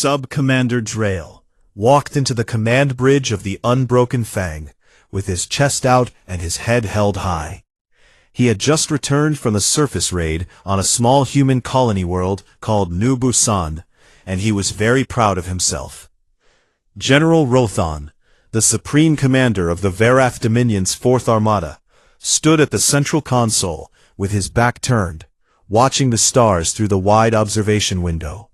Sub-Commander Drail walked into the command bridge of the Unbroken Fang, with his chest out and his head held high. He had just returned from a surface raid on a small human colony world called New Busan, and he was very proud of himself. General Rothon, the supreme commander of the Varath Dominion's 4th Armada, stood at the central console with his back turned, watching the stars through the wide observation window.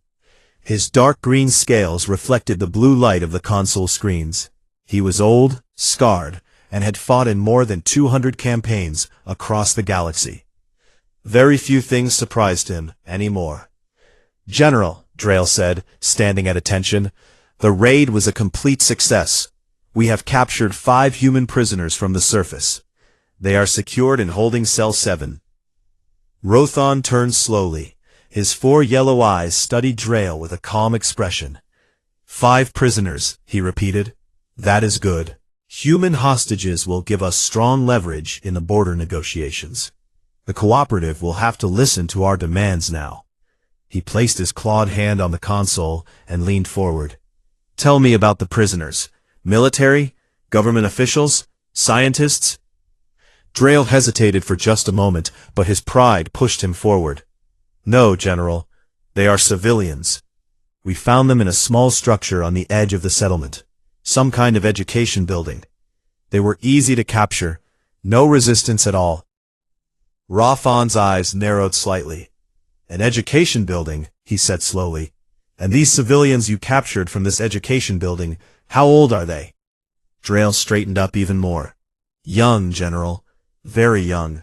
His dark green scales reflected the blue light of the console screens. He was old, scarred, and had fought in more than 200 campaigns across the galaxy. Very few things surprised him anymore. "General," Drail said, standing at attention, "the raid was a complete success. We have captured 5 human prisoners from the surface. They are secured in holding cell 7. Rothon turned slowly. His 4 yellow eyes studied Drail with a calm expression. "5 prisoners," he repeated. "That is good. Human hostages will give us strong leverage in the border negotiations. The cooperative will have to listen to our demands now." He placed his clawed hand on the console and leaned forward. "Tell me about the prisoners. Military? Government officials? Scientists?" Drail hesitated for just a moment, but his pride pushed him forward. "No, General. They are civilians. We found them in a small structure on the edge of the settlement. Some kind of education building. They were easy to capture. No resistance at all." Rothon's eyes narrowed slightly. "An education building," he said slowly. "And these civilians you captured from this education building, how old are they?" Drail straightened up even more. "Young, General. Very young.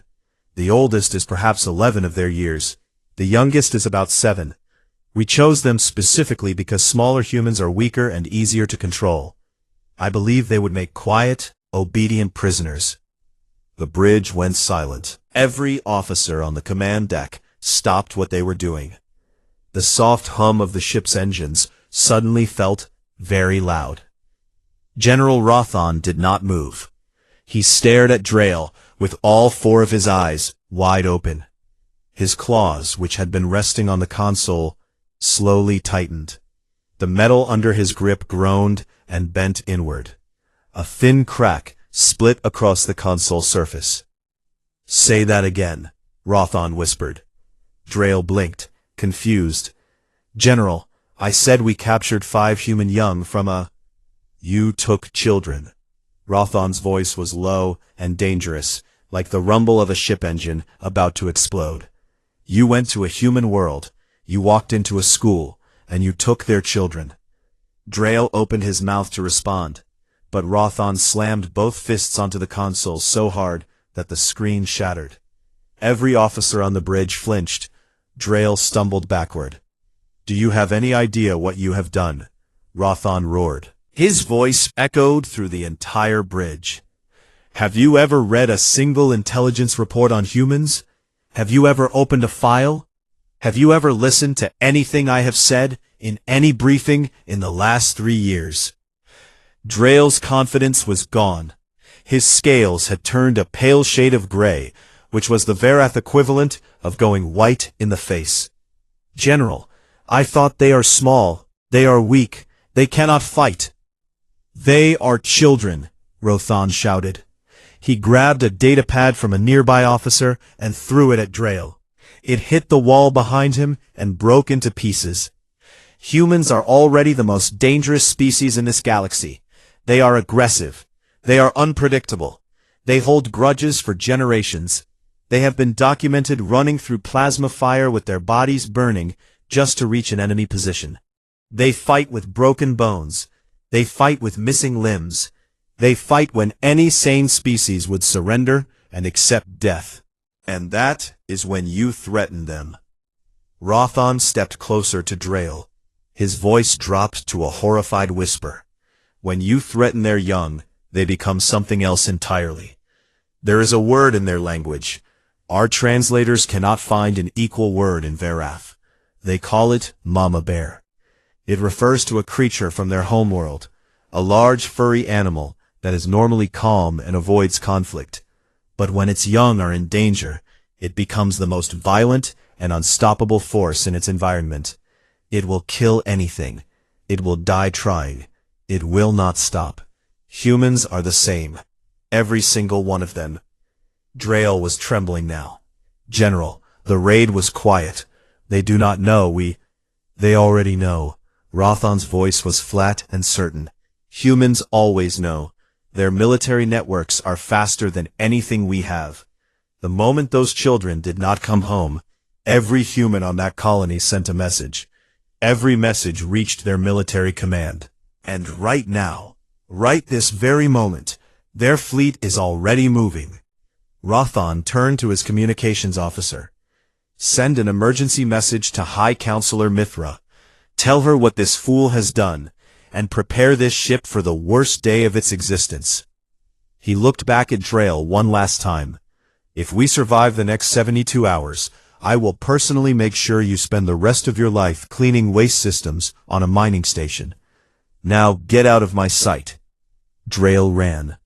The oldest is perhaps 11 of their years. The youngest is about 7. We chose them specifically because smaller humans are weaker and easier to control. I believe they would make quiet, obedient prisoners." The bridge went silent. Every officer on the command deck stopped what they were doing. The soft hum of the ship's engines suddenly felt very loud. General Rothon did not move. He stared at Drail with all 4 of his eyes wide open. His claws, which had been resting on the console, slowly tightened. The metal under his grip groaned and bent inward. A thin crack split across the console surface. "Say that again," Rothon whispered. Drail blinked, confused. "General, I said we captured 5 human young from a—" "You took children." Rothon's voice was low and dangerous, like the rumble of a ship engine about to explode. "You went to a human world, you walked into a school, and you took their children." Drail opened his mouth to respond, but Rothon slammed both fists onto the console so hard that the screen shattered. Every officer on the bridge flinched. Drail stumbled backward. "Do you have any idea what you have done?" Rothon roared. His voice echoed through the entire bridge. "Have you ever read a single intelligence report on humans? Have you ever opened a file? Have you ever listened to anything I have said in any briefing in the last 3 years?" Drail's confidence was gone. His scales had turned a pale shade of gray, which was the Varath equivalent of going white in the face. "General, I thought they are small, they are weak, they cannot fight." "They are children," Rothon shouted. He grabbed a datapad from a nearby officer and threw it at Drail. It hit the wall behind him and broke into pieces. "Humans are already the most dangerous species in this galaxy. They are aggressive. They are unpredictable. They hold grudges for generations. They have been documented running through plasma fire with their bodies burning just to reach an enemy position. They fight with broken bones. They fight with missing limbs. They fight when any sane species would surrender and accept death. And that is when you threaten them." Rothon stepped closer to Drail. His voice dropped to a horrified whisper. "When you threaten their young, they become something else entirely. There is a word in their language. Our translators cannot find an equal word in Varath. They call it Mama Bear. It refers to a creature from their homeworld, a large furry animal that is normally calm and avoids conflict. But when its young are in danger, it becomes the most violent and unstoppable force in its environment. It will kill anything, It will die trying. It will not stop. Humans are the same. Every single one of them. Drail was trembling now. General, the raid was quiet. They do not know They already know. Rothan's voice was flat and certain. Humans always know. Their military networks are faster than anything we have. The moment those children did not come home, every human on that colony sent a message. Every message reached their military command. And right now, right this very moment, their fleet is already moving. Rothan turned to his communications officer. Send an emergency message to High Counselor Mithra. Tell her what this fool has done, and prepare this ship for the worst day of its existence. He looked back at Drail one last time. If we survive the next 72 hours, I will personally make sure you spend the rest of your life cleaning waste systems on a mining station. Now get out of my sight. Drail ran.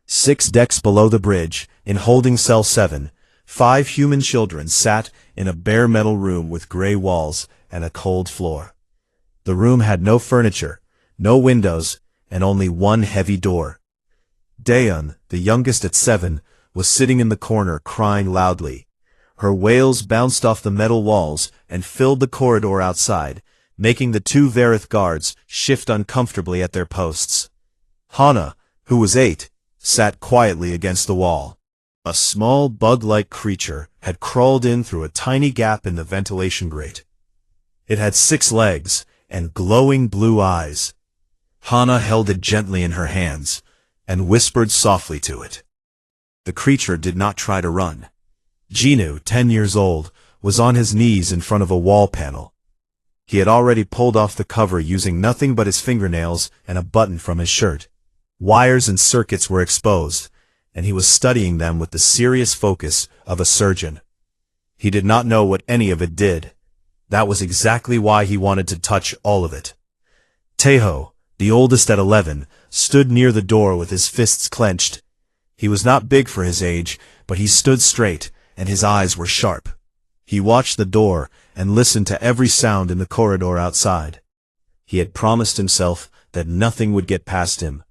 6 decks below the bridge, in holding cell 7, 5 human children sat in a bare metal room with gray walls and a cold floor. The room had no furniture, no windows, and only one heavy door. Dayon, the youngest at 7, was sitting in the corner crying loudly. Her wails bounced off the metal walls and filled the corridor outside, making the 2 Verith guards shift uncomfortably at their posts. Hana, who was 8, sat quietly against the wall. A small bug-like creature had crawled in through a tiny gap in the ventilation grate. It had 6 legs and glowing blue eyes. Hana held it gently in her hands and whispered softly to it. The creature did not try to run. Jinu, 10 years old, was on his knees in front of a wall panel. He had already pulled off the cover using nothing but his fingernails and a button from his shirt. Wires and circuits were exposed, and he was studying them with the serious focus of a surgeon. He did not know what any of it did. That was exactly why he wanted to touch all of it. Teho, the oldest at 11, stood near the door with his fists clenched. He was not big for his age, but he stood straight, and his eyes were sharp. He watched the door and listened to every sound in the corridor outside. He had promised himself that nothing would get past him.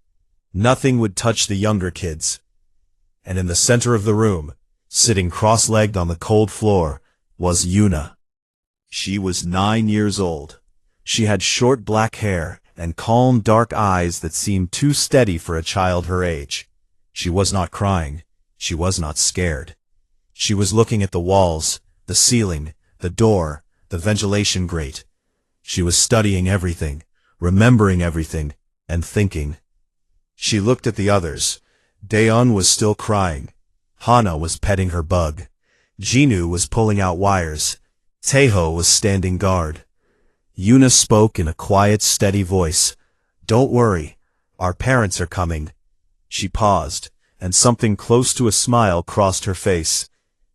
Nothing would touch the younger kids. And in the center of the room, sitting cross-legged on the cold floor, was Yuna. She was 9 years old. She had short black hair and calm dark eyes that seemed too steady for a child her age. She was not crying. She was not scared. She was looking at the walls, the ceiling, the door, the ventilation grate. She was studying everything, remembering everything, and thinking. She looked at the others. Dayon was still crying. Hana was petting her bug. Jinu was pulling out wires. Teho was standing guard. Yuna spoke in a quiet, steady voice. "Don't worry. Our parents are coming." She paused, and something close to a smile crossed her face.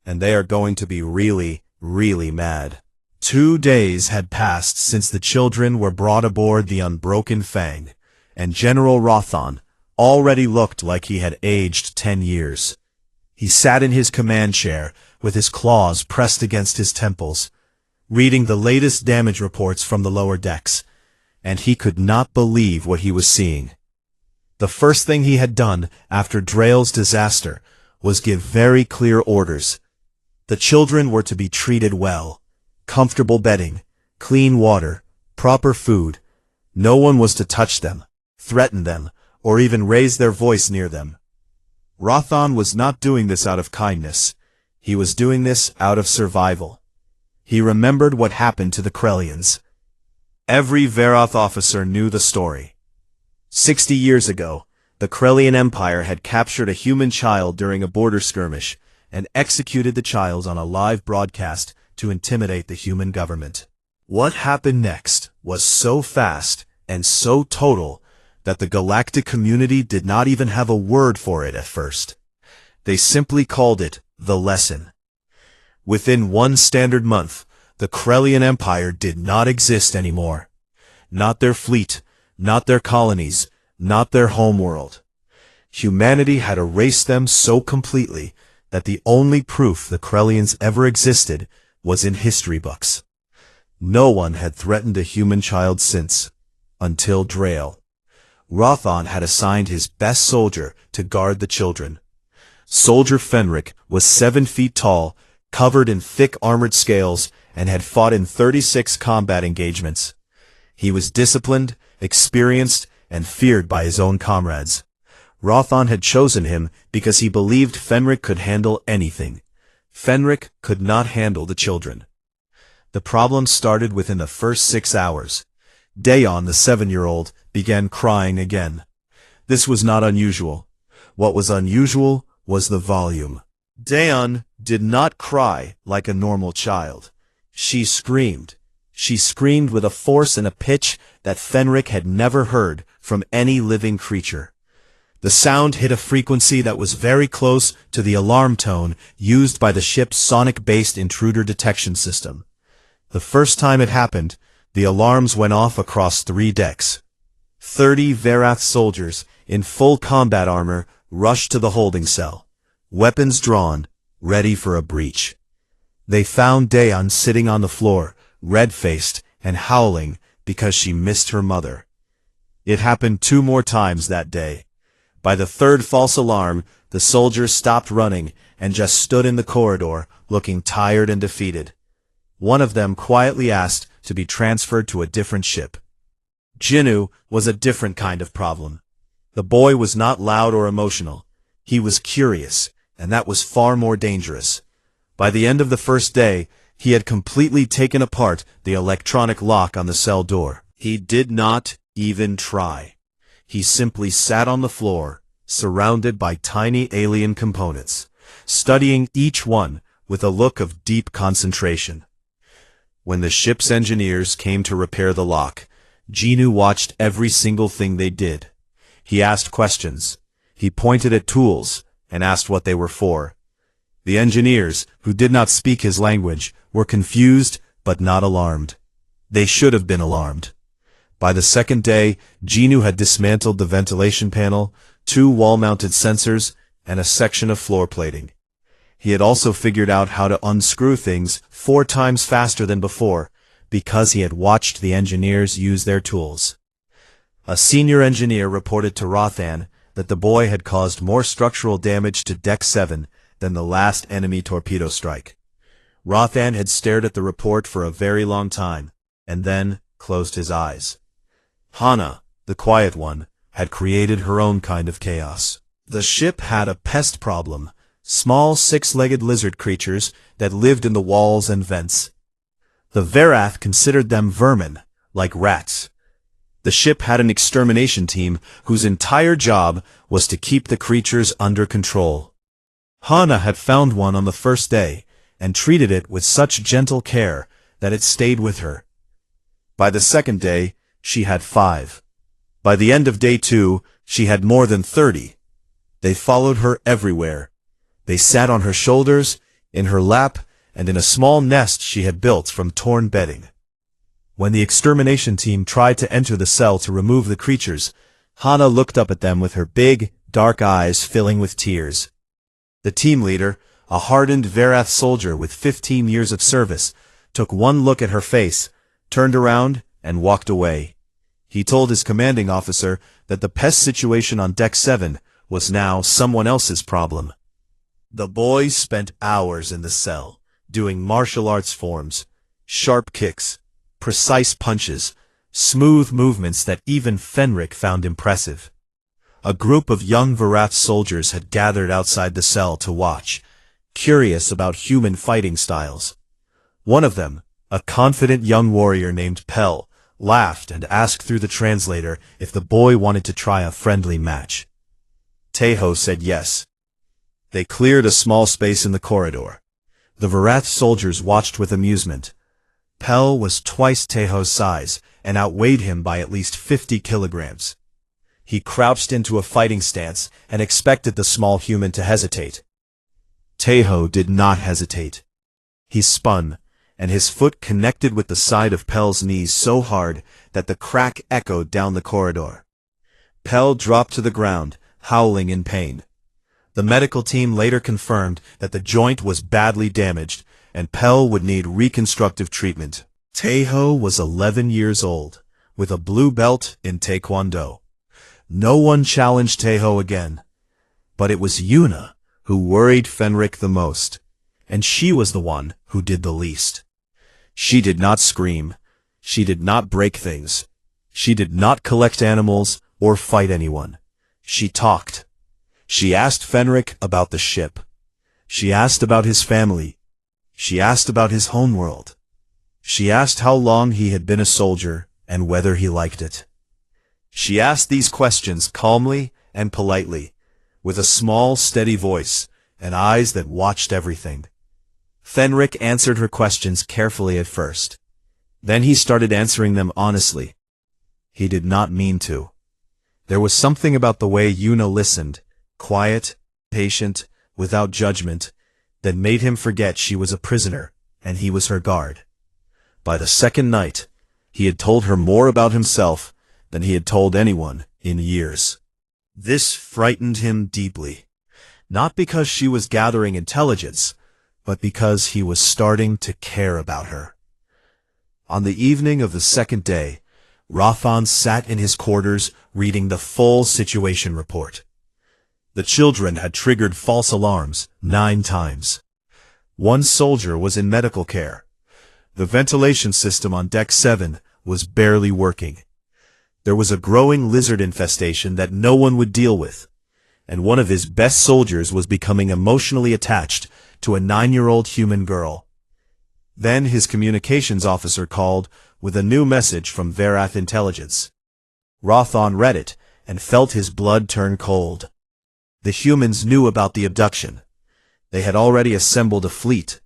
"And they are going to be really, really mad." 2 days had passed since the children were brought aboard the Unbroken Fang, and General Rothan already looked like he had aged 10 years. He sat in his command chair, with his claws pressed against his temples, reading the latest damage reports from the lower decks, and he could not believe what he was seeing. The first thing he had done after Drail's disaster was give very clear orders. The children were to be treated well. Comfortable bedding, clean water, proper food. No one was to touch them, threaten them, or even raise their voice near them. Rothan was not doing this out of kindness. He was doing this out of survival. He remembered what happened to the Krellians. Every Veroth officer knew the story. 60 years ago, the Krellian Empire had captured a human child during a border skirmish and executed the child on a live broadcast to intimidate the human government. What happened next was so fast and so total that the galactic community did not even have a word for it at first. They simply called it the lesson. Within 1 standard month, the Krellian Empire did not exist anymore. Not their fleet, not their colonies, not their homeworld. Humanity had erased them so completely that the only proof the Krellians ever existed was in history books. No one had threatened a human child since. until Drail. Rothan had assigned his best soldier to guard the children. Soldier Fenric was 7 feet tall, covered in thick armored scales, and had fought in 36 combat engagements. He was disciplined, experienced, and feared by his own comrades. Rothan had chosen him because he believed Fenric could handle anything. Fenric could not handle the children. The problem started within the first 6 hours. Dayon, the 7-year-old, began crying again. This was not unusual. What was unusual was the volume. Dayon did not cry like a normal child. She screamed. She screamed with a force and a pitch that Fenric had never heard from any living creature. The sound hit a frequency that was very close to the alarm tone used by the ship's sonic-based intruder detection system. The first time it happened, the alarms went off across 3 decks. 30 Verath soldiers in full combat armor rushed to the holding cell, weapons drawn, ready for a breach. They found Dayon sitting on the floor, red-faced and howling because she missed her mother. It happened 2 more times that day. By the 3rd false alarm, the soldiers stopped running and just stood in the corridor, looking tired and defeated. One of them quietly asked to be transferred to a different ship. Jinnu was a different kind of problem. The boy was not loud or emotional. He was curious, and that was far more dangerous. By the end of the first day, he had completely taken apart the electronic lock on the cell door. He did not even try. He simply sat on the floor, surrounded by tiny alien components, studying each one with a look of deep concentration. When the ship's engineers came to repair the lock, Jinnu watched every single thing they did. He asked questions. He pointed at tools and asked what they were for. The engineers, who did not speak his language, were confused but not alarmed. They should have been alarmed. By the 2nd day, Jinnu had dismantled the ventilation panel, 2 wall-mounted sensors, and a section of floor plating. He had also figured out how to unscrew things 4 times faster than before, because he had watched the engineers use their tools. A senior engineer reported to Rothan that the boy had caused more structural damage to Deck 7 than the last enemy torpedo strike. Rothan had stared at the report for a very long time, and then closed his eyes. Hana, the quiet one, had created her own kind of chaos. The ship had a pest problem, small 6-legged lizard creatures that lived in the walls and vents. The Verath considered them vermin, like rats. The ship had an extermination team whose entire job was to keep the creatures under control. Hana had found one on the first day, and treated it with such gentle care that it stayed with her. By the 2nd day, she had 5. By the end of day 2, she had more than 30. They followed her everywhere. They sat on her shoulders, in her lap, and in a small nest she had built from torn bedding. When the extermination team tried to enter the cell to remove the creatures, Hana looked up at them with her big, dark eyes filling with tears. The team leader, a hardened Verath soldier with 15 years of service, took one look at her face, turned around, and walked away. He told his commanding officer that the pest situation on Deck 7 was now someone else's problem. The boys spent hours in the cell, doing martial arts forms, sharp kicks, precise punches, smooth movements that even Fenric found impressive. A group of young Verath soldiers had gathered outside the cell to watch, curious about human fighting styles. One of them, a confident young warrior named Pell, laughed and asked through the translator if the boy wanted to try a friendly match. Teho said yes. They cleared a small space in the corridor. The Verath soldiers watched with amusement. Pell was twice Teho's size and outweighed him by at least 50 kilograms. He crouched into a fighting stance and expected the small human to hesitate. Teho did not hesitate. He spun, and his foot connected with the side of Pell's knees so hard that the crack echoed down the corridor. Pell dropped to the ground, howling in pain. The medical team later confirmed that the joint was badly damaged, and Pell would need reconstructive treatment. Teho was 11 years old, with a blue belt in Taekwondo. No one challenged Taeho again. But it was Yuna who worried Fenric the most, and she was the one who did the least. She did not scream. She did not break things. She did not collect animals or fight anyone. She talked. She asked Fenric about the ship. She asked about his family. She asked about his homeworld. She asked how long he had been a soldier and whether he liked it. She asked these questions calmly and politely, with a small, steady voice and eyes that watched everything. Fenric answered her questions carefully at first. Then he started answering them honestly. He did not mean to. There was something about the way Yuna listened, quiet, patient, without judgment, that made him forget she was a prisoner and he was her guard. By the second night, he had told her more about himself than he had told anyone in years. This frightened him deeply, not because she was gathering intelligence, but because he was starting to care about her. On the evening of the second day, Rothan sat in his quarters reading the full situation report. The children had triggered false alarms 9 times. One soldier was in medical care. The ventilation system on Deck 7 was barely working. There was a growing lizard infestation that no one would deal with, and one of his best soldiers was becoming emotionally attached to a 9-year-old human girl. Then his communications officer called with a new message from Verath Intelligence. Rothan read it and felt his blood turn cold. The humans knew about the abduction. They had already assembled a fleet,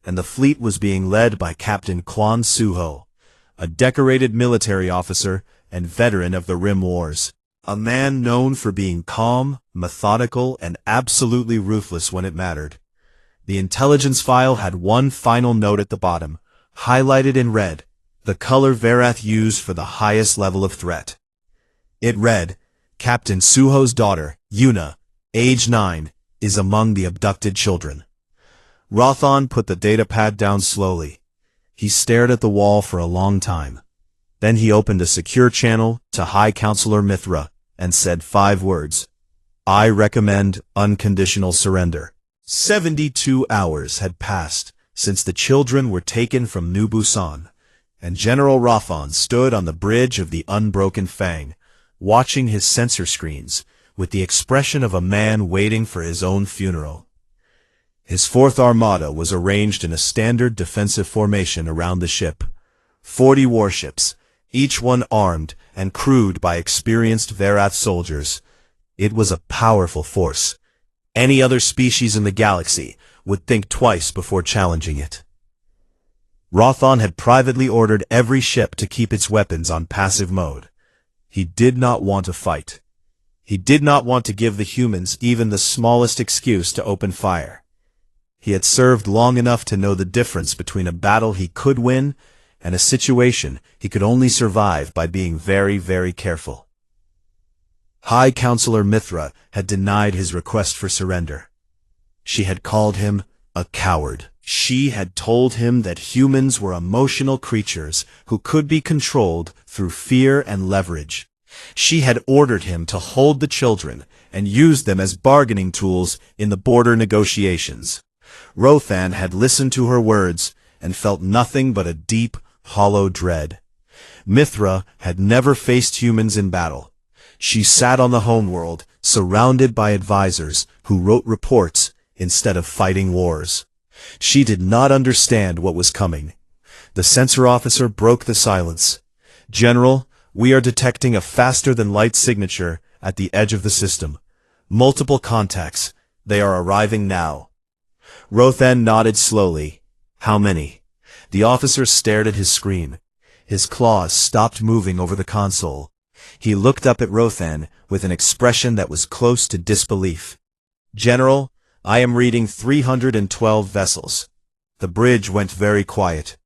and the fleet was being led by Captain Kwan Suho, a decorated military officer and veteran of the Rim Wars, a man known for being calm, methodical, and absolutely ruthless when it mattered. The intelligence file had one final note at the bottom, highlighted in red, the color Verath used for the highest level of threat. It read, Captain Suho's daughter, Yuna, age 9, is among the abducted children. Rothan put the datapad down slowly. He stared at the wall for a long time. Then he opened a secure channel to High Counselor Mithra and said 5 words. I recommend unconditional surrender. 72 hours had passed since the children were taken from New Busan, and General Rothan stood on the bridge of the Unbroken Fang, watching his sensor screens with the expression of a man waiting for his own funeral. His 4th Armada was arranged in a standard defensive formation around the ship. 40 warships, each one armed and crewed by experienced Verath soldiers. It was a powerful force. Any other species in the galaxy would think twice before challenging it. Rothan had privately ordered every ship to keep its weapons on passive mode. He did not want to fight. He did not want to give the humans even the smallest excuse to open fire. He had served long enough to know the difference between a battle he could win and a situation he could only survive by being very, very careful. High Counselor Mithra had denied his request for surrender. She had called him a coward. She had told him that humans were emotional creatures who could be controlled through fear and leverage. She had ordered him to hold the children and use them as bargaining tools in the border negotiations. Rothan had listened to her words and felt nothing but a deep, hollow dread. Mithra had never faced humans in battle. She sat on the homeworld, surrounded by advisors who wrote reports instead of fighting wars. She did not understand what was coming. The sensor officer broke the silence. General, we are detecting a faster-than-light signature at the edge of the system. Multiple contacts. They are arriving now. Rothan nodded slowly. How many? The officer stared at his screen. His claws stopped moving over the console. He looked up at Rothan with an expression that was close to disbelief. General, I am reading 312 vessels. The bridge went very quiet.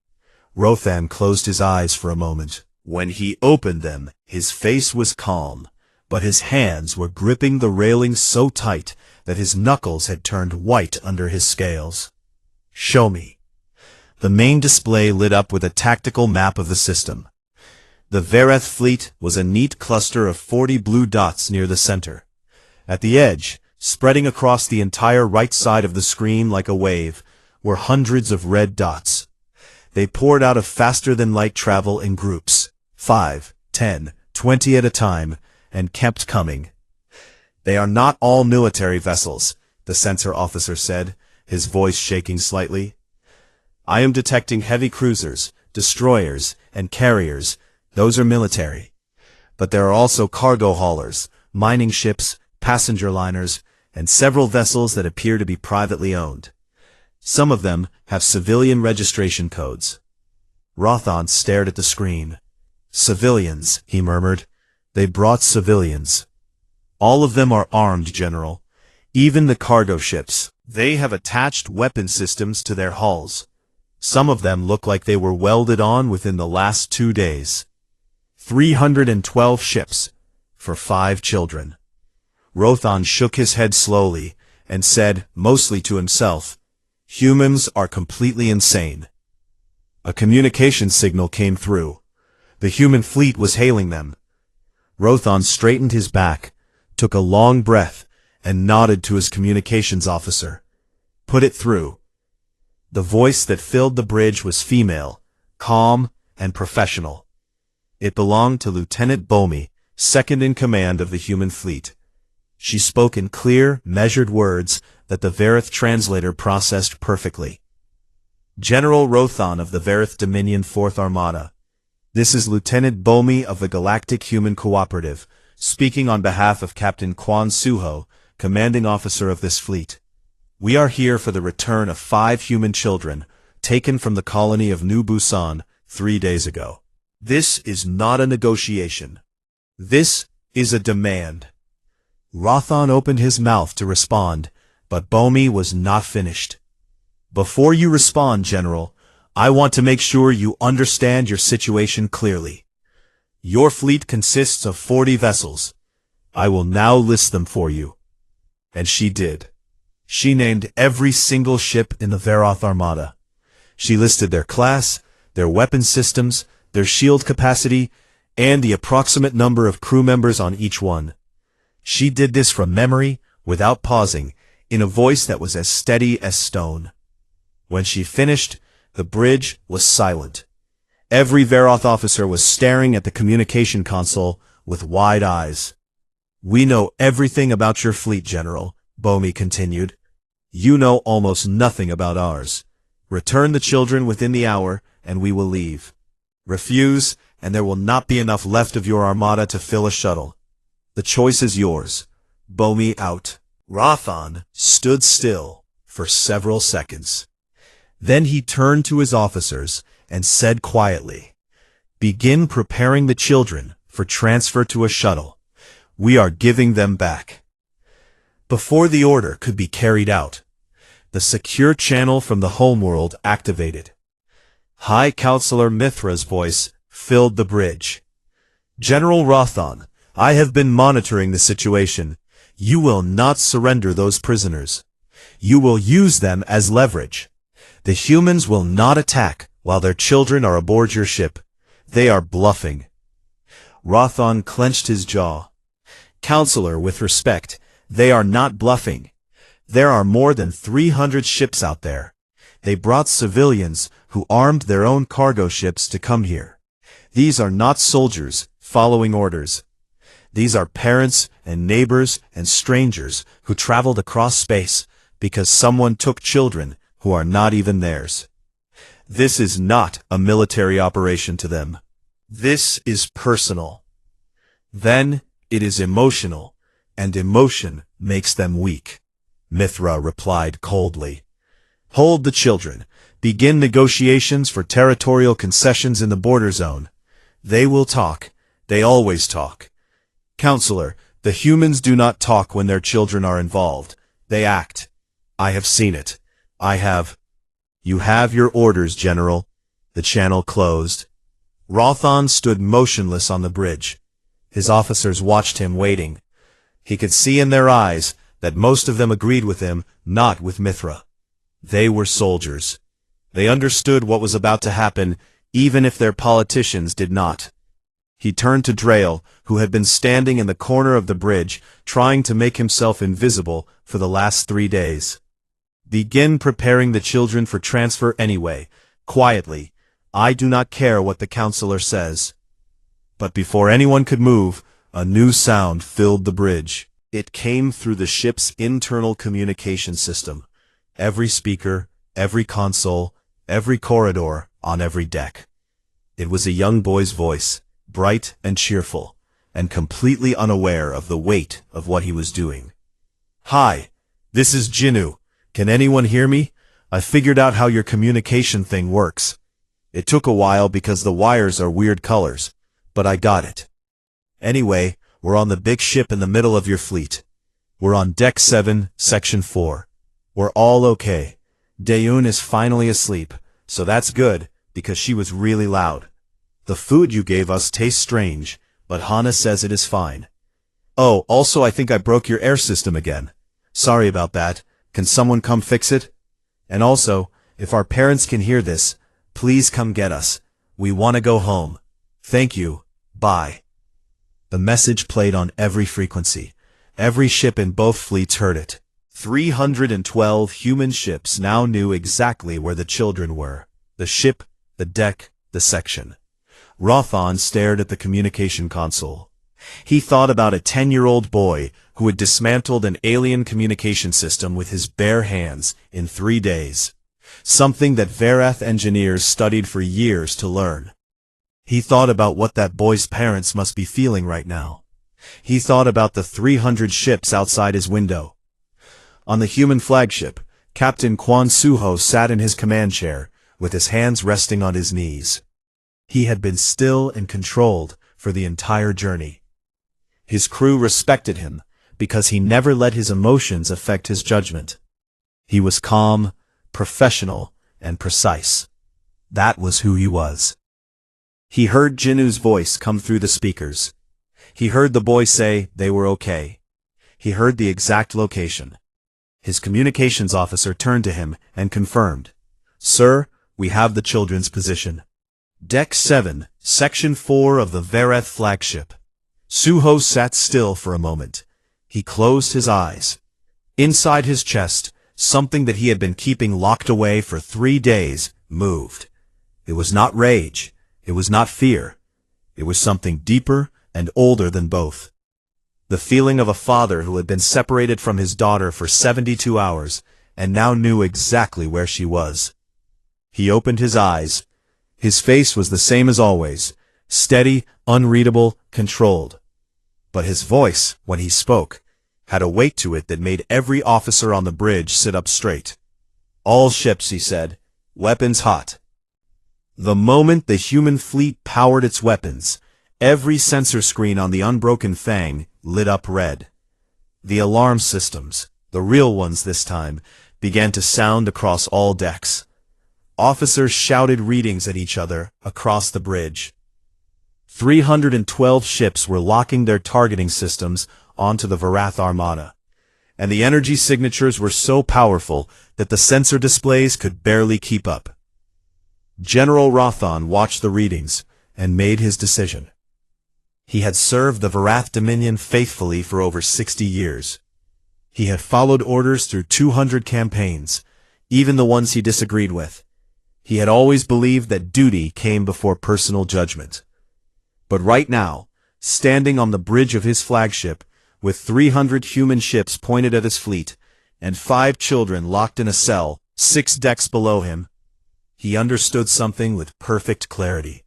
Rothan closed his eyes for a moment. When he opened them, his face was calm, but his hands were gripping the railings so tight that his knuckles had turned white under his scales. Show me. The main display lit up with a tactical map of the system. The Vereth fleet was a neat cluster of 40 blue dots near the center. At the edge, spreading across the entire right side of the screen like a wave, were hundreds of red dots. They poured out of faster-than-light travel in groups, 5, 10, 20 at a time, and kept coming. "They are not all military vessels," the sensor officer said, his voice shaking slightly. "I am detecting heavy cruisers, destroyers, and carriers. Those are military. But there are also cargo haulers, mining ships, passenger liners, and several vessels that appear to be privately owned. Some of them have civilian registration codes." Rothan stared at the screen. "Civilians," he murmured. "They brought civilians. All of them are armed, General. Even the cargo ships. They have attached weapon systems to their hulls. Some of them look like they were welded on within the last 2 days. 312 ships for 5 children." Rothan shook his head slowly and said, mostly to himself, "Humans are completely insane." A communication signal came through. The human fleet was hailing them. Rothan straightened his back, took a long breath, and nodded to his communications officer. "Put it through." The voice that filled the bridge was female, calm, and professional. It belonged to Lieutenant Bomi, second in command of the human fleet. She spoke in clear, measured words that the Vereth translator processed perfectly. "General Rothan of the Vereth Dominion 4th Armada. This is Lieutenant Bomi of the Galactic Human Cooperative, speaking on behalf of Captain Quan Suho, commanding officer of this fleet. We are here for the return of 5 human children, taken from the colony of New Busan 3 days ago. This is not a negotiation. This is a demand." Rothan opened his mouth to respond, but Bomi was not finished. "Before you respond, General, I want to make sure you understand your situation clearly. Your fleet consists of 40 vessels. I will now list them for you." And she did. She named every single ship in the Vereth Armada. She listed their class, their weapon systems, their shield capacity, and the approximate number of crew members on each one. She did this from memory, without pausing, in a voice that was as steady as stone. When she finished, the bridge was silent. Every Vereth officer was staring at the communication console with wide eyes. "We know everything about your fleet, General," Bomi continued. "You know almost nothing about ours. Return the children within the hour, and we will leave. Refuse, and there will not be enough left of your armada to fill a shuttle. The choice is yours. Bomi out." Rothan stood still for several seconds. Then he turned to his officers and said quietly, "Begin preparing the children for transfer to a shuttle. We are giving them back." Before the order could be carried out, the secure channel from the homeworld activated. High Counselor Mithra's voice filled the bridge. "General Rothan, I have been monitoring the situation. You will not surrender those prisoners. You will use them as leverage. The humans will not attack while their children are aboard your ship. They are bluffing." Rothan clenched his jaw. "Counselor, with respect, they are not bluffing. There are more than 300 ships out there. They brought civilians who armed their own cargo ships to come here. These are not soldiers following orders. These are parents and neighbors and strangers who traveled across space because someone took children who are not even theirs. This is not a military operation to them. This is personal. Then it is emotional, and emotion makes them weak." Mithra replied coldly. "Hold the children. Begin negotiations for territorial concessions in the border zone. They will talk. They always talk. Counselor, the humans do not talk when their children are involved. They act. I have seen it. I have." "You have your orders, General." The channel closed. Rothan stood motionless on the bridge. His officers watched him waiting. He could see in their eyes that most of them agreed with him, not with Mithra. They were soldiers. They understood what was about to happen, even if their politicians did not. He turned to Drayle, who had been standing in the corner of the bridge, trying to make himself invisible for the last 3 days. Begin preparing the children for transfer anyway, quietly. I do not care what the counselor says. But before anyone could move, a new sound filled the bridge. It came through the ship's internal communication system. Every speaker, every console, every corridor, on every deck. It was a young boy's voice, bright and cheerful, and completely unaware of the weight of what he was doing. "Hi, this is Jinu. Can anyone hear me? I figured out how your communication thing works. It took a while because the wires are weird colors, but I got it. Anyway, we're on the big ship in the middle of your fleet. We're on Deck 7, Section 4. We're all okay. Daeun is finally asleep, so that's good, because she was really loud. The food you gave us tastes strange, but Hana says it is fine. Oh, also I think I broke your air system again. Sorry about that. Can someone come fix it? And also, if our parents can hear this, please come get us. We want to go home. Thank you. Bye." The message played on every frequency. Every ship in both fleets heard it. 312 human ships now knew exactly where the children were. The ship, the deck, the section. Rothan stared at the communication console. He thought about a 10-year-old boy who had dismantled an alien communication system with his bare hands in 3 days. Something that Verath engineers studied for years to learn. He thought about what that boy's parents must be feeling right now. He thought about the 300 ships outside his window. On the human flagship, Captain Quan Suho sat in his command chair, with his hands resting on his knees. He had been still and controlled for the entire journey. His crew respected him, because he never let his emotions affect his judgment. He was calm, professional, and precise. That was who he was. He heard Jinu's voice come through the speakers. He heard the boy say they were okay. He heard the exact location. His communications officer turned to him and confirmed, "Sir, we have the children's position. Deck 7, Section 4 of the Verath flagship." Suho sat still for a moment. He closed his eyes. Inside his chest, something that he had been keeping locked away for 3 days moved. It was not rage. It was not fear. It was something deeper and older than both. The feeling of a father who had been separated from his daughter for 72 hours and now knew exactly where she was. He opened his eyes. His face was the same as always, steady, unreadable, controlled. But his voice, when he spoke, had a weight to it that made every officer on the bridge sit up straight. "All ships," he said, "weapons hot." The moment the human fleet powered its weapons, every sensor screen on the unbroken Fang lit up red. The alarm systems, the real ones this time, began to sound across all decks. Officers shouted readings at each other across the bridge. 312 ships were locking their targeting systems onto the Verath Armada, and the energy signatures were so powerful that the sensor displays could barely keep up. General Rothan watched the readings and made his decision. He had served the Verath Dominion faithfully for over 60 years. He had followed orders through 200 campaigns, even the ones he disagreed with. He had always believed that duty came before personal judgment. But right now, standing on the bridge of his flagship, with 300 human ships pointed at his fleet, and 5 children locked in a cell 6 decks below him, he understood something with perfect clarity.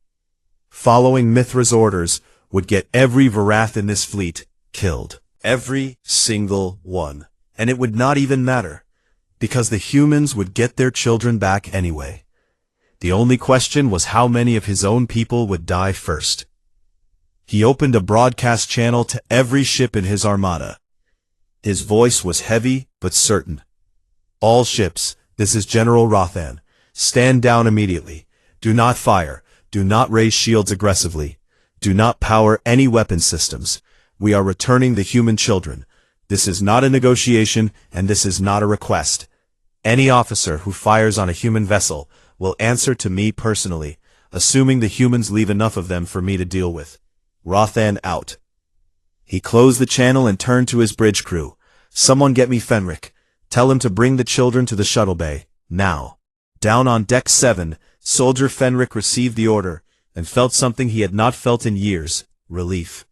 Following Mithra's orders would get every Verath in this fleet killed. Every single one. And it would not even matter, because the humans would get their children back anyway. The only question was how many of his own people would die first. He opened a broadcast channel to every ship in his armada. His voice was heavy but certain. "All ships, this is General Rothan. Stand down immediately. Do not fire. Do not raise shields aggressively. Do not power any weapon systems. We are returning the human children. This is not a negotiation, and this is not a request. Any officer who fires on a human vessel will answer to me personally, assuming the humans leave enough of them for me to deal with. Rothan out. He closed the channel and turned to his bridge crew. Someone get me Fenric. Tell him to bring the children to the shuttle bay, now. Down on deck 7, Soldier Fenric received the order, and felt something he had not felt in years, relief.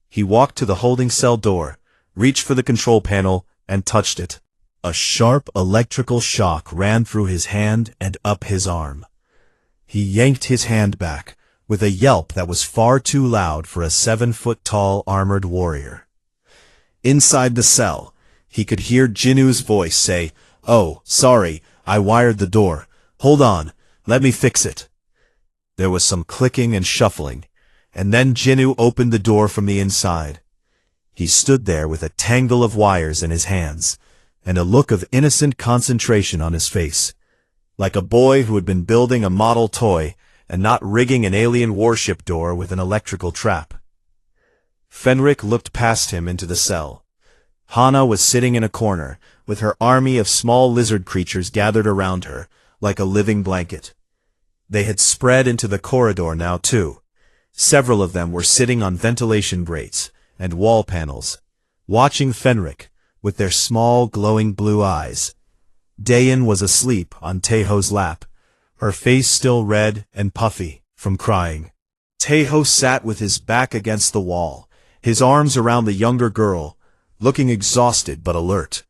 He walked to the holding cell door, reached for the control panel, and touched it. A sharp electrical shock ran through his hand and up his arm. He yanked his hand back, with a yelp that was far too loud for a 7-foot-tall armored warrior. Inside the cell, he could hear Jinu's voice say, "Oh, sorry, I wired the door. Hold on, let me fix it." There was some clicking and shuffling, and then Jinu opened the door from the inside. He stood there with a tangle of wires in his hands, and a look of innocent concentration on his face, like a boy who had been building a model toy and not rigging an alien warship door with an electrical trap. Fenric looked past him into the cell. Hana was sitting in a corner, with her army of small lizard creatures gathered around her, like a living blanket. They had spread into the corridor now, too. Several of them were sitting on ventilation grates and wall panels, watching Fenric with their small, glowing blue eyes. Dayan was asleep on Teho's lap, her face still red and puffy from crying. Teho sat with his back against the wall, his arms around the younger girl, looking exhausted but alert.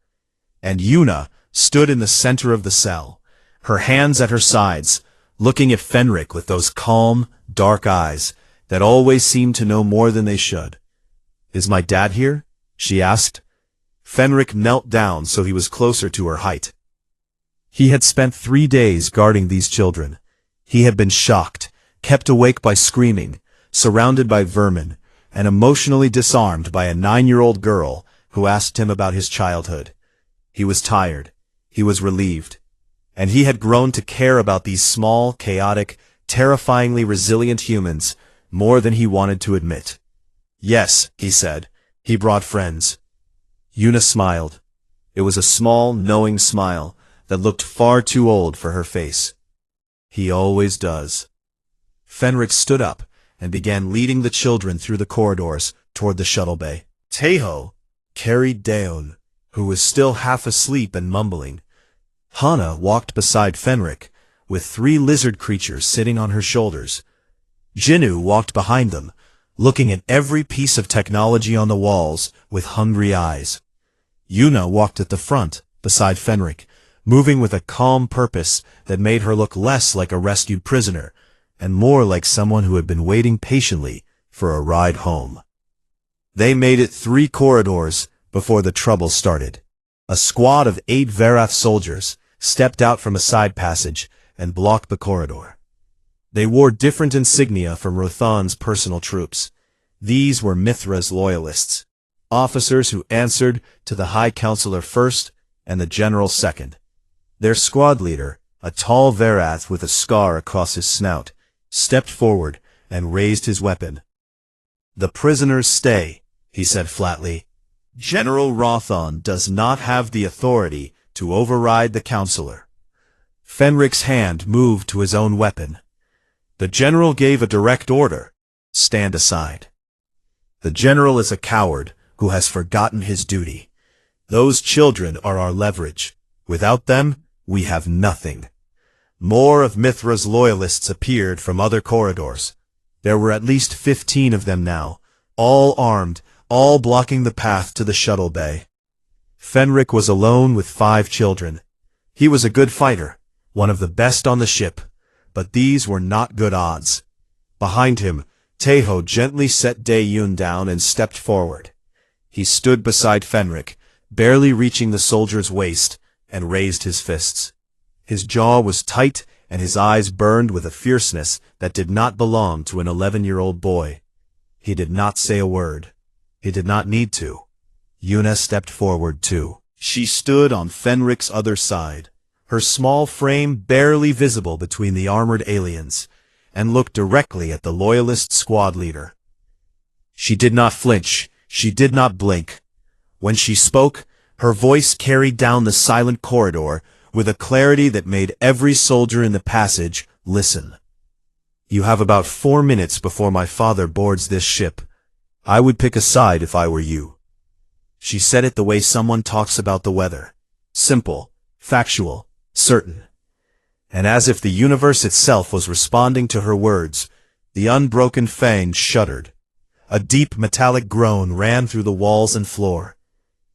And Yuna stood in the center of the cell, her hands at her sides, looking at Fenric with those calm, dark eyes that always seemed to know more than they should. "Is my dad here?" she asked. Fenric knelt down so he was closer to her height. He had spent 3 days guarding these children. He had been shocked, kept awake by screaming, surrounded by vermin, and emotionally disarmed by a 9-year-old girl who asked him about his childhood. He was tired. He was relieved. And he had grown to care about these small, chaotic, terrifyingly resilient humans more than he wanted to admit. "Yes," he said. "He brought friends." Yuna smiled. It was a small, knowing smile that looked far too old for her face. "He always does." Fenric stood up and began leading the children through the corridors toward the shuttle bay. Teho carried Dayon, who was still half asleep and mumbling. Hana walked beside Fenric, with 3 lizard creatures sitting on her shoulders. Jinu walked behind them, looking at every piece of technology on the walls with hungry eyes. Yuna walked at the front, beside Fenric, moving with a calm purpose that made her look less like a rescued prisoner, and more like someone who had been waiting patiently for a ride home. They made it 3 corridors before the trouble started. A squad of 8 Verath soldiers stepped out from a side passage and blocked the corridor. They wore different insignia from Rothan's personal troops. These were Mithra's loyalists, officers who answered to the High Counselor first and the General second. Their squad leader, a tall Verath with a scar across his snout, stepped forward and raised his weapon. "The prisoners stay," he said flatly. "General Rothan does not have the authority to override the Counselor." Fenric's hand moved to his own weapon. The general gave a direct order: "Stand aside." The general is a coward who has forgotten his duty. Those children are our leverage. Without them, we have nothing. More of Mithra's loyalists appeared from other corridors. There were at least 15 of them now, all armed, all blocking the path to the shuttle bay. Fenric was alone with 5 children. He was a good fighter, one of the best on the ship, but these were not good odds. Behind him, Teho gently set Daeyun down and stepped forward. He stood beside Fenric, barely reaching the soldier's waist, and raised his fists. His jaw was tight and his eyes burned with a fierceness that did not belong to an 11-year-old boy. He did not say a word. He did not need to. Yuna stepped forward too. She stood on Fenric's other side, her small frame barely visible between the armored aliens, and looked directly at the loyalist squad leader. She did not flinch. She did not blink. When she spoke, her voice carried down the silent corridor with a clarity that made every soldier in the passage listen. You have about 4 minutes before my father boards this ship. I would pick a side if I were you." She said it the way someone talks about the weather. Simple, factual, certain. And as if the universe itself was responding to her words, the unbroken fang shuddered. A deep metallic groan ran through the walls and floor.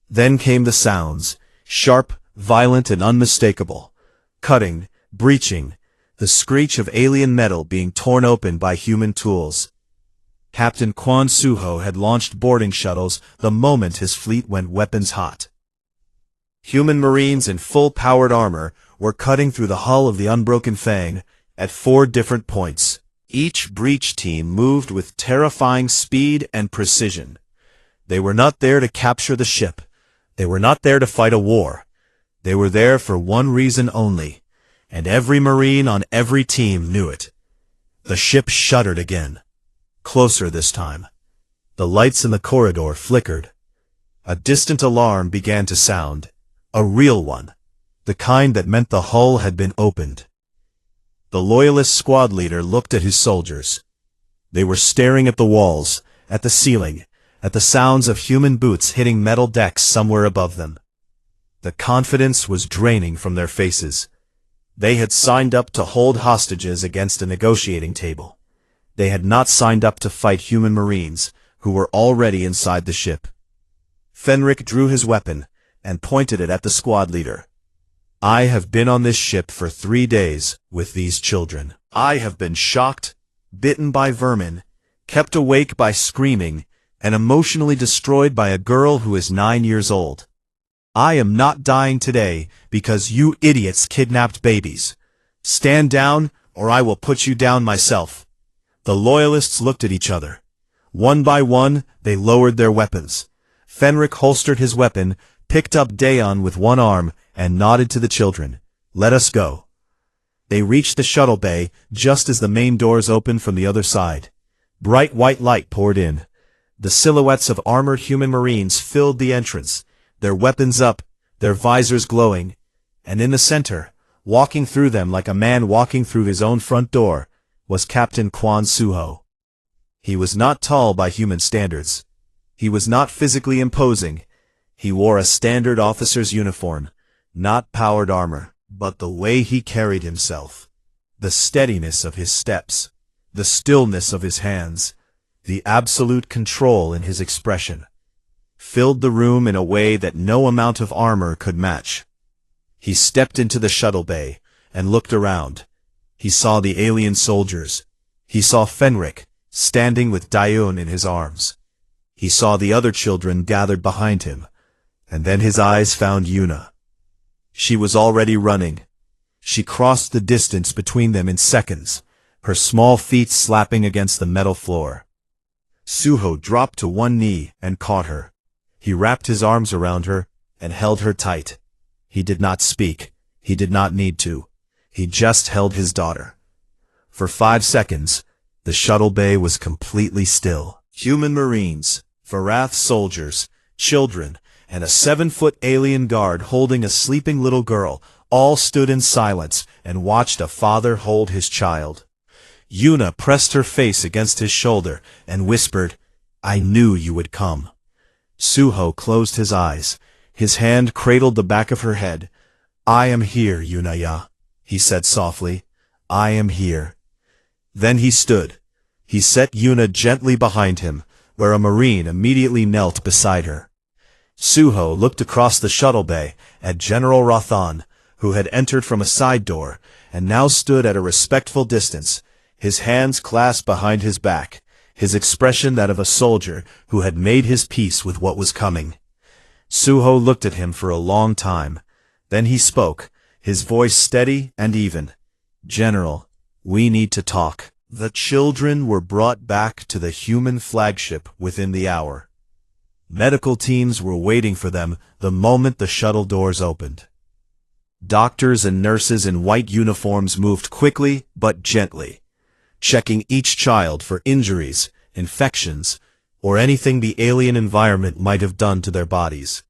Then came the sounds, sharp, violent, and unmistakable. Cutting, breaching, the screech of alien metal being torn open by human tools. Captain Kwon Suho had launched boarding shuttles the moment his fleet went weapons hot. Human Marines in full-powered armor were cutting through the hull of the unbroken fang at 4 different points. Each breach team moved with terrifying speed and precision. They were not there to capture the ship. They were not there to fight a war. They were there for one reason only, and every Marine on every team knew it. The ship shuddered again. Closer this time. The lights in the corridor flickered. A distant alarm began to sound. A real one. The kind that meant the hull had been opened. The Loyalist squad leader looked at his soldiers. They were staring at the walls, at the ceiling, at the sounds of human boots hitting metal decks somewhere above them. The confidence was draining from their faces. They had signed up to hold hostages against a negotiating table. They had not signed up to fight human Marines, who were already inside the ship. Fenric drew his weapon and pointed it at the squad leader. "I have been on this ship for 3 days with these children. I have been shocked, bitten by vermin, kept awake by screaming, and emotionally destroyed by a girl who is 9 years old. I am not dying today because you idiots kidnapped babies. Stand down, or I will put you down myself." The Loyalists looked at each other. One by one, they lowered their weapons. Fenric holstered his weapon, picked up Daeon with one arm, and nodded to the children. "Let us go." They reached the shuttle bay just as the main doors opened from the other side. Bright white light poured in. The silhouettes of armored human Marines filled the entrance, their weapons up, their visors glowing. And in the center, walking through them like a man walking through his own front door, was Captain Kwon Suho. He was not tall by human standards. He was not physically imposing. He wore a standard officer's uniform, not powered armor, but the way he carried himself, the steadiness of his steps, the stillness of his hands, the absolute control in his expression, filled the room in a way that no amount of armor could match. He stepped into the shuttle bay and looked around. He saw the alien soldiers. He saw Fenric, standing with Daeon in his arms. He saw the other children gathered behind him, and then his eyes found Yuna. She was already running. She crossed the distance between them in seconds, her small feet slapping against the metal floor. Suho dropped to one knee and caught her. He wrapped his arms around her and held her tight. He did not speak. He did not need to. He just held his daughter. For 5 seconds, the shuttle bay was completely still. Human Marines, Varath soldiers, children, and a 7-foot alien guard holding a sleeping little girl all stood in silence and watched a father hold his child. Yuna pressed her face against his shoulder and whispered, "I knew you would come." Suho closed his eyes. His hand cradled the back of her head. "I am here, Yunaya," he said softly. "I am here." Then he stood. He set Yuna gently behind him, where a Marine immediately knelt beside her. Suho looked across the shuttle bay at General Rothan, who had entered from a side door, and now stood at a respectful distance, his hands clasped behind his back, his expression that of a soldier who had made his peace with what was coming. Suho looked at him for a long time. Then he spoke, his voice steady and even. "General, we need to talk." The children were brought back to the human flagship within the hour. Medical teams were waiting for them the moment the shuttle doors opened. Doctors and nurses in white uniforms moved quickly but gently, checking each child for injuries, infections, or anything the alien environment might have done to their bodies.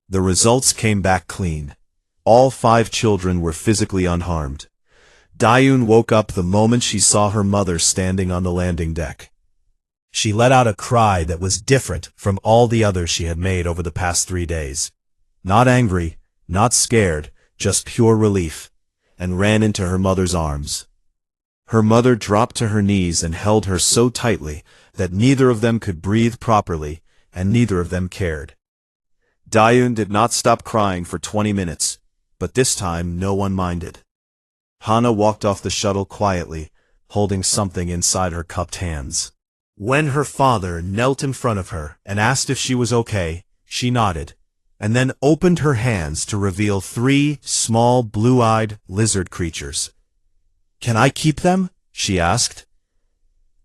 The results came back clean. All 5 children were physically unharmed. Dayun woke up the moment she saw her mother standing on the landing deck. She let out a cry that was different from all the others she had made over the past 3 days. Not angry, not scared, just pure relief, and ran into her mother's arms. Her mother dropped to her knees and held her so tightly that neither of them could breathe properly, and neither of them cared. Dayun did not stop crying for 20 minutes, but this time no one minded. Hana walked off the shuttle quietly, holding something inside her cupped hands. When her father knelt in front of her and asked if she was okay, she nodded, and then opened her hands to reveal 3 small blue-eyed lizard creatures. "Can I keep them?" she asked.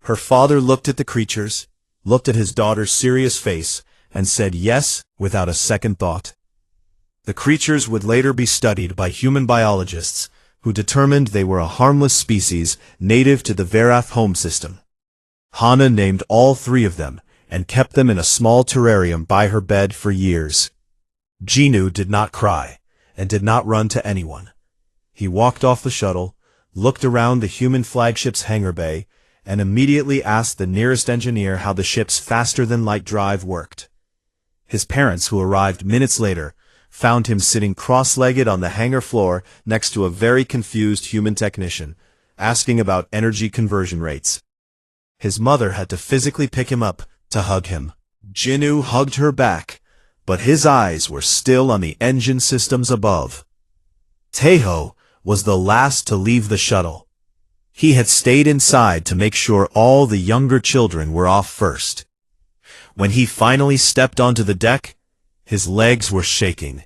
Her father looked at the creatures, looked at his daughter's serious face, and said yes without a second thought. The creatures would later be studied by human biologists, who determined they were a harmless species native to the Verath home system. Hana named all 3 of them, and kept them in a small terrarium by her bed for years. Jinu did not cry, and did not run to anyone. He walked off the shuttle, looked around the human flagship's hangar bay, and immediately asked the nearest engineer how the ship's faster-than-light drive worked. His parents, who arrived minutes later, found him sitting cross-legged on the hangar floor next to a very confused human technician, asking about energy conversion rates. His mother had to physically pick him up to hug him. Jinu hugged her back, but his eyes were still on the engine systems above. Taeho was the last to leave the shuttle. He had stayed inside to make sure all the younger children were off first. When he finally stepped onto the deck, his legs were shaking.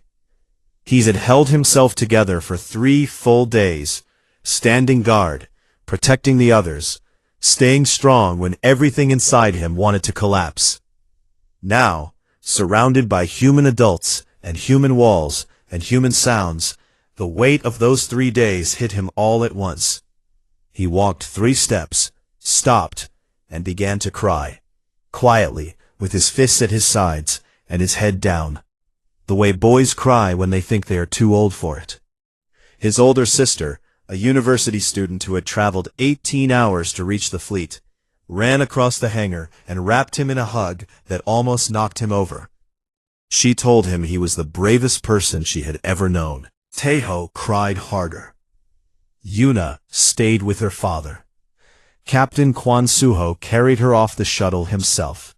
He had held himself together for 3 full days, standing guard, protecting the others, staying strong when everything inside him wanted to collapse. Now, surrounded by human adults and human walls and human sounds, the weight of those 3 days hit him all at once. He walked 3 steps, stopped, and began to cry, quietly, with his fists at his sides and his head down, the way boys cry when they think they are too old for it. His older sister, a university student who had traveled 18 hours to reach the fleet, ran across the hangar and wrapped him in a hug that almost knocked him over. She told him he was the bravest person she had ever known. Taeho cried harder. Yuna stayed with her father. Captain Kwan Suho carried her off the shuttle himself.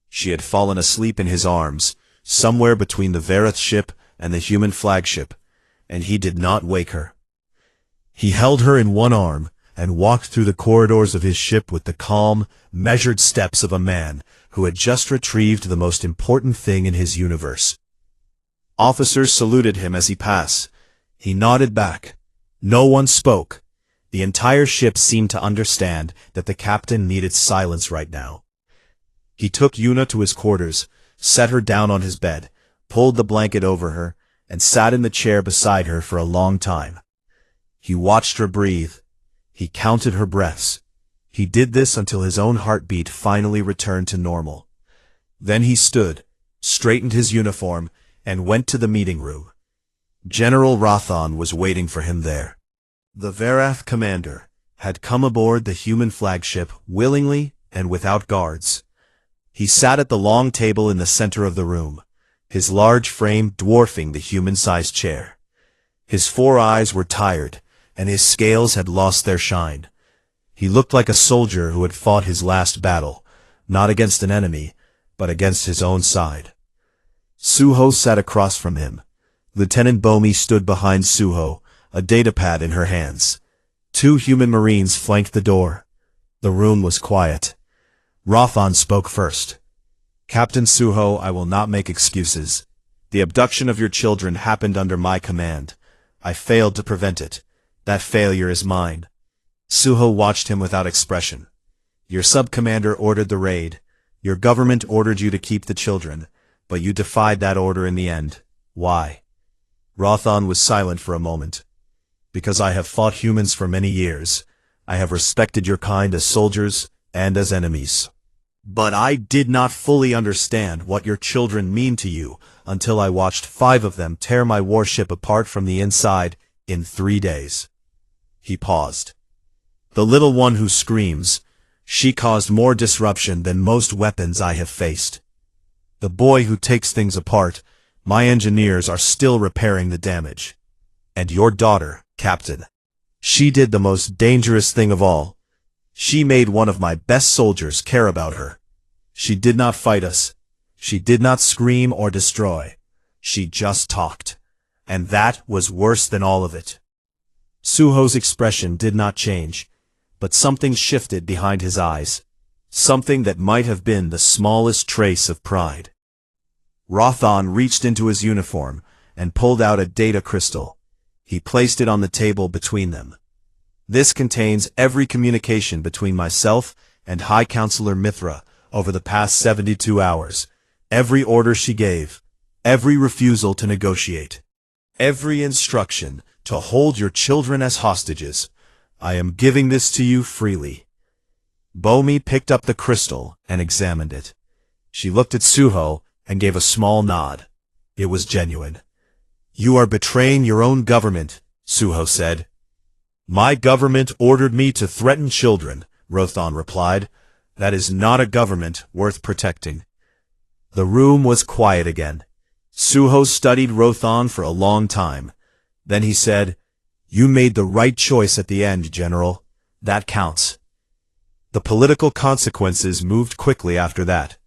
She had fallen asleep in his arms, somewhere between the Verath ship and the human flagship, and he did not wake her. He held her in one arm and walked through the corridors of his ship with the calm, measured steps of a man who had just retrieved the most important thing in his universe. Officers saluted him as he passed. He nodded back. No one spoke. The entire ship seemed to understand that the captain needed silence right now. He took Yuna to his quarters, set her down on his bed, pulled the blanket over her, and sat in the chair beside her for a long time. He watched her breathe. He counted her breaths. He did this until his own heartbeat finally returned to normal. Then he stood, straightened his uniform, and went to the meeting room. General Rothan was waiting for him there. The Verath commander had come aboard the human flagship willingly and without guards. He sat at the long table in the center of the room, his large frame dwarfing the human-sized chair. His 4 eyes were tired, and his scales had lost their shine. He looked like a soldier who had fought his last battle, not against an enemy, but against his own side. Suho sat across from him. Lieutenant Bomi stood behind Suho, a datapad in her hands. 2 human marines flanked the door. The room was quiet. Rothan spoke first. Captain Suho, I will not make excuses. The abduction of your children happened under my command. I failed to prevent it. That failure is mine. Suho watched him without expression. Your sub-commander ordered the raid. Your government ordered you to keep the children, but you defied that order in the end. Why? Rothan was silent for a moment. Because I have fought humans for many years. I have respected your kind as soldiers and as enemies. But I did not fully understand what your children mean to you until I watched 5 of them tear my warship apart from the inside in 3 days. He paused. The little one who screams. She caused more disruption than most weapons I have faced. The boy who takes things apart. My engineers are still repairing the damage. And your daughter, Captain. She did the most dangerous thing of all. She made one of my best soldiers care about her. She did not fight us. She did not scream or destroy. She just talked. And that was worse than all of it. Suho's expression did not change, but something shifted behind his eyes. Something that might have been the smallest trace of pride. Rothan reached into his uniform and pulled out a data crystal. He placed it on the table between them. This contains every communication between myself and High Counselor Mithra over the past 72 hours. Every order she gave. Every refusal to negotiate. Every instruction to hold your children as hostages. I am giving this to you freely. Bomi picked up the crystal and examined it. She looked at Suho and gave a small nod. It was genuine. You are betraying your own government, Suho said. My government ordered me to threaten children, Rothan replied. That is not a government worth protecting. The room was quiet again. Suho studied Rothan for a long time. Then he said, You made the right choice at the end, General. That counts. The political consequences moved quickly after that.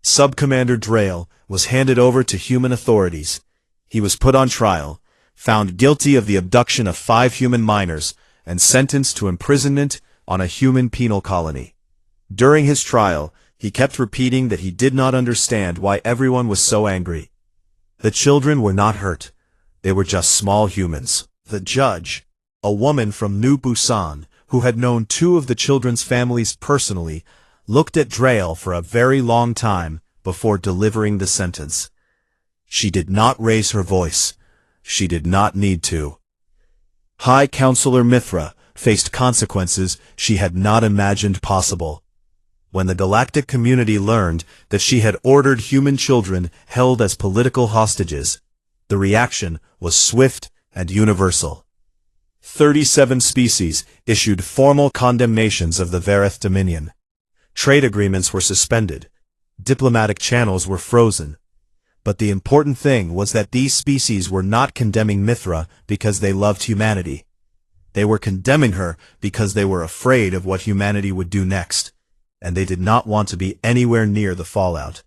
Sub-Commander Drail was handed over to human authorities. He was put on trial, found guilty of the abduction of 5 human minors, and sentenced to imprisonment on a human penal colony. During his trial, he kept repeating that he did not understand why everyone was so angry. The children were not hurt. They were just small humans. The judge, a woman from New Busan, who had known 2 of the children's families personally, looked at Drail for a very long time before delivering the sentence. She did not raise her voice. She did not need to. High Counselor Mithra faced consequences she had not imagined possible. When the galactic community learned that she had ordered human children held as political hostages, the reaction was swift and universal. 37 species issued formal condemnations of the Vareth Dominion. Trade agreements were suspended. Diplomatic channels were frozen. But the important thing was that these species were not condemning Mithra because they loved humanity. They were condemning her because they were afraid of what humanity would do next, and they did not want to be anywhere near the fallout.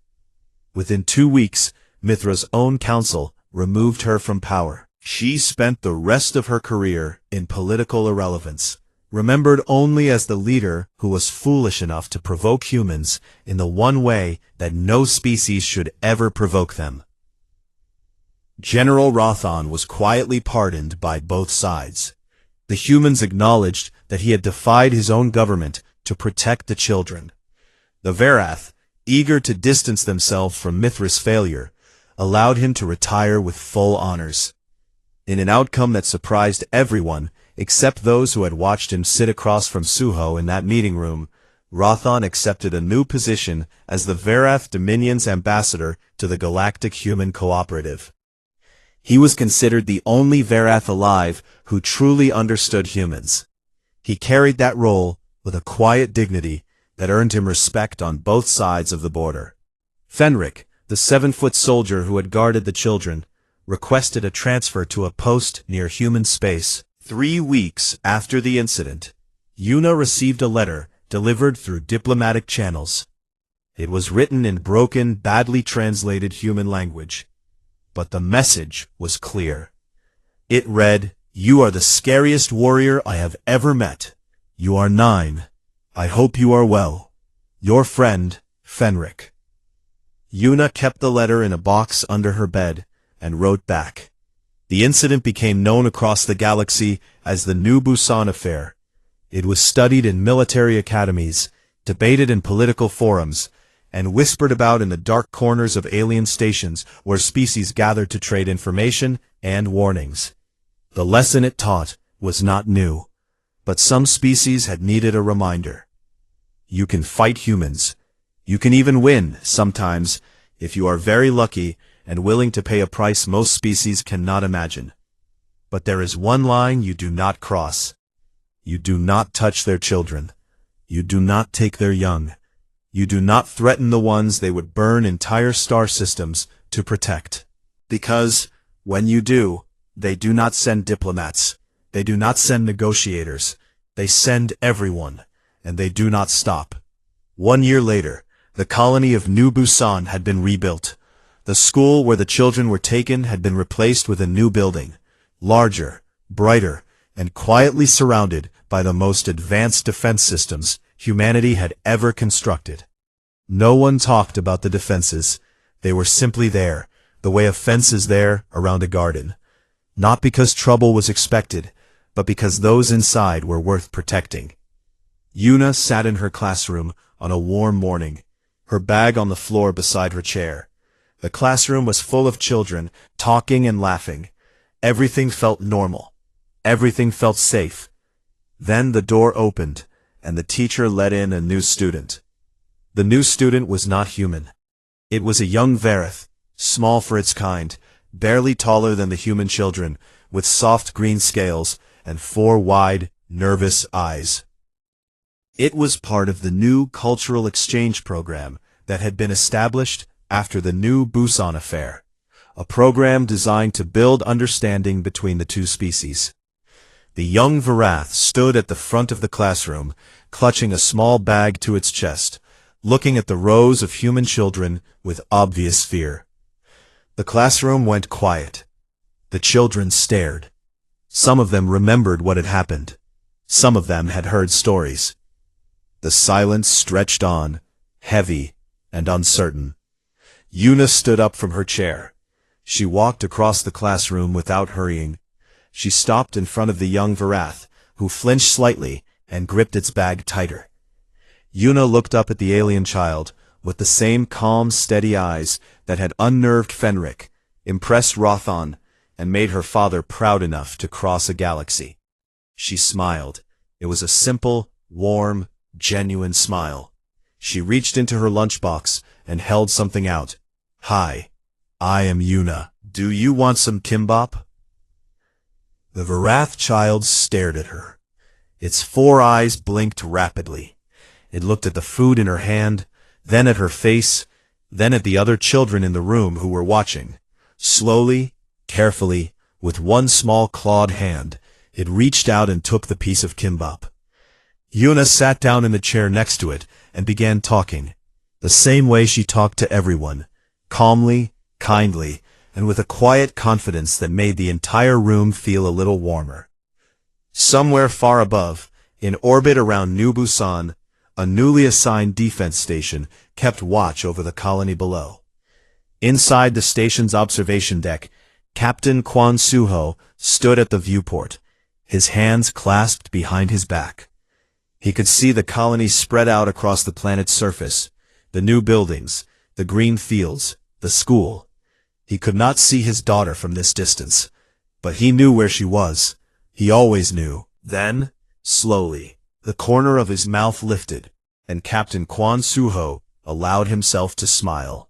Within 2 weeks, Mithra's own council removed her from power. She spent the rest of her career in political irrelevance, remembered only as the leader who was foolish enough to provoke humans in the one way that no species should ever provoke them. General Rothan was quietly pardoned by both sides. The humans acknowledged that he had defied his own government to protect the children. The Varath, eager to distance themselves from Mithra's failure, allowed him to retire with full honors. In an outcome that surprised everyone, except those who had watched him sit across from Suho in that meeting room, Rothan accepted a new position as the Varath Dominion's ambassador to the Galactic Human Cooperative. He was considered the only Varath alive who truly understood humans. He carried that role with a quiet dignity that earned him respect on both sides of the border. Fenric, the 7-foot soldier who had guarded the children, requested a transfer to a post near human space. 3 weeks after the incident, Yuna received a letter delivered through diplomatic channels. It was written in broken, badly translated human language. But the message was clear. It read, "You are the scariest warrior I have ever met. You are 9. I hope you are well. Your friend, Fenric." Yuna kept the letter in a box under her bed and wrote back. The incident became known across the galaxy as the New Busan Affair. It was studied in military academies, debated in political forums, and whispered about in the dark corners of alien stations where species gathered to trade information and warnings. The lesson it taught was not new, but some species had needed a reminder. You can fight humans. You can even win, sometimes, if you are very lucky and willing to pay a price most species cannot imagine. But there is one line you do not cross. You do not touch their children. You do not take their young. You do not threaten the ones they would burn entire star systems to protect. Because, when you do, they do not send diplomats. They do not send negotiators. They send everyone, and they do not stop. 1 year later, the colony of New Busan had been rebuilt. The school where the children were taken had been replaced with a new building, larger, brighter, and quietly surrounded by the most advanced defense systems humanity had ever constructed. No one talked about the defenses. They were simply there, the way a fence is there around a garden. Not because trouble was expected, but because those inside were worth protecting. Yuna sat in her classroom on a warm morning, her bag on the floor beside her chair. The classroom was full of children, talking and laughing. Everything felt normal. Everything felt safe. Then the door opened, and the teacher let in a new student. The new student was not human. It was a young Vareth, small for its kind, barely taller than the human children, with soft green scales and 4 wide, nervous eyes. It was part of the new cultural exchange program that had been established after the New Busan affair, a program designed to build understanding between the two species. The young Varath stood at the front of the classroom, clutching a small bag to its chest, looking at the rows of human children with obvious fear. The classroom went quiet. The children stared. Some of them remembered what had happened. Some of them had heard stories. The silence stretched on, heavy and uncertain. Yuna stood up from her chair. She walked across the classroom without hurrying. She stopped in front of the young Varath, who flinched slightly and gripped its bag tighter. Yuna looked up at the alien child with the same calm, steady eyes that had unnerved Fenric, impressed Rothan, and made her father proud enough to cross a galaxy. She smiled. It was a simple, warm, genuine smile. She reached into her lunchbox and held something out. "Hi, I am Yuna. Do you want some kimbap?" The Varath child stared at her. Its 4 eyes blinked rapidly. It looked at the food in her hand, then at her face, then at the other children in the room who were watching. Slowly, carefully, with one small clawed hand, it reached out and took the piece of kimbap. Yuna sat down in the chair next to it and began talking, the same way she talked to everyone, calmly, kindly, and with a quiet confidence that made the entire room feel a little warmer. Somewhere far above, in orbit around New Busan, a newly assigned defense station kept watch over the colony below. Inside the station's observation deck, Captain Kwon Suho stood at the viewport, his hands clasped behind his back. He could see the colony spread out across the planet's surface, the new buildings, the green fields, the school. He could not see his daughter from this distance, but he knew where she was. He always knew. Then, slowly, the corner of his mouth lifted, and Captain Kwon Suho allowed himself to smile.